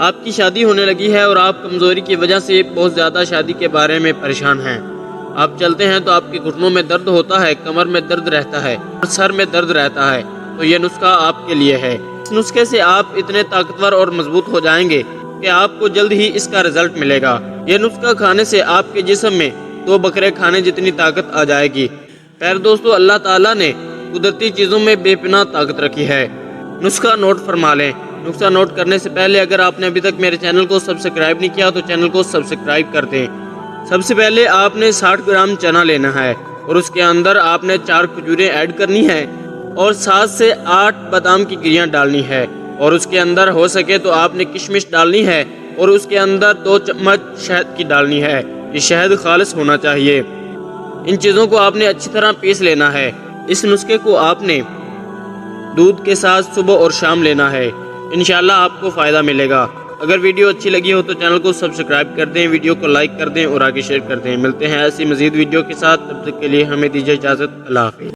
آپ کی شادی ہونے لگی ہے اور آپ کمزوری کی وجہ سے بہت زیادہ شادی کے بارے میں پریشان ہیں۔ آپ چلتے ہیں تو آپ کے گھٹنوں میں درد ہوتا ہے، کمر میں درد رہتا ہے اور سر میں درد رہتا ہے، تو یہ نسخہ آپ کے لیے ہے۔ اس نسخے سے آپ اتنے طاقتور اور مضبوط ہو جائیں گے کہ آپ کو جلد ہی اس کا رزلٹ ملے گا۔ یہ نسخہ کھانے سے آپ کے جسم میں 2 بکرے کھانے جتنی طاقت آ جائے گی۔ خیر دوستو، اللہ تعالیٰ نے قدرتی چیزوں میں بے پناہ طاقت رکھی ہے۔ نسخہ نوٹ فرما لیں۔ نسخہ نوٹ کرنے سے پہلے اگر آپ نے ابھی تک میرے چینل کو سبسکرائب نہیں کیا تو چینل کو سبسکرائب کر دیں۔ سب سے پہلے آپ نے 60 گرام چنا لینا ہے اور اس کے اندر آپ نے 4 کھجوریں ایڈ کرنی ہے اور 7 سے 8 بادام کی گریاں ڈالنی ہے، اور اس کے اندر ہو سکے تو آپ نے کشمش ڈالنی ہے اور اس کے اندر 2 چمچ شہد کی ڈالنی ہے۔ یہ شہد خالص ہونا چاہیے۔ ان چیزوں کو آپ نے اچھی طرح پیس لینا ہے۔ اس نسخے کو آپ نے دودھ کے ساتھ صبح اور شام لینا ہے۔ انشاءاللہ آپ کو فائدہ ملے گا۔ اگر ویڈیو اچھی لگی ہو تو چینل کو سبسکرائب کر دیں، ویڈیو کو لائک کر دیں اور آگے شیئر کر دیں۔ ملتے ہیں ایسی مزید ویڈیو کے ساتھ، تب تک کے لیے ہمیں دیجیے اجازت۔ اللہ حافظ۔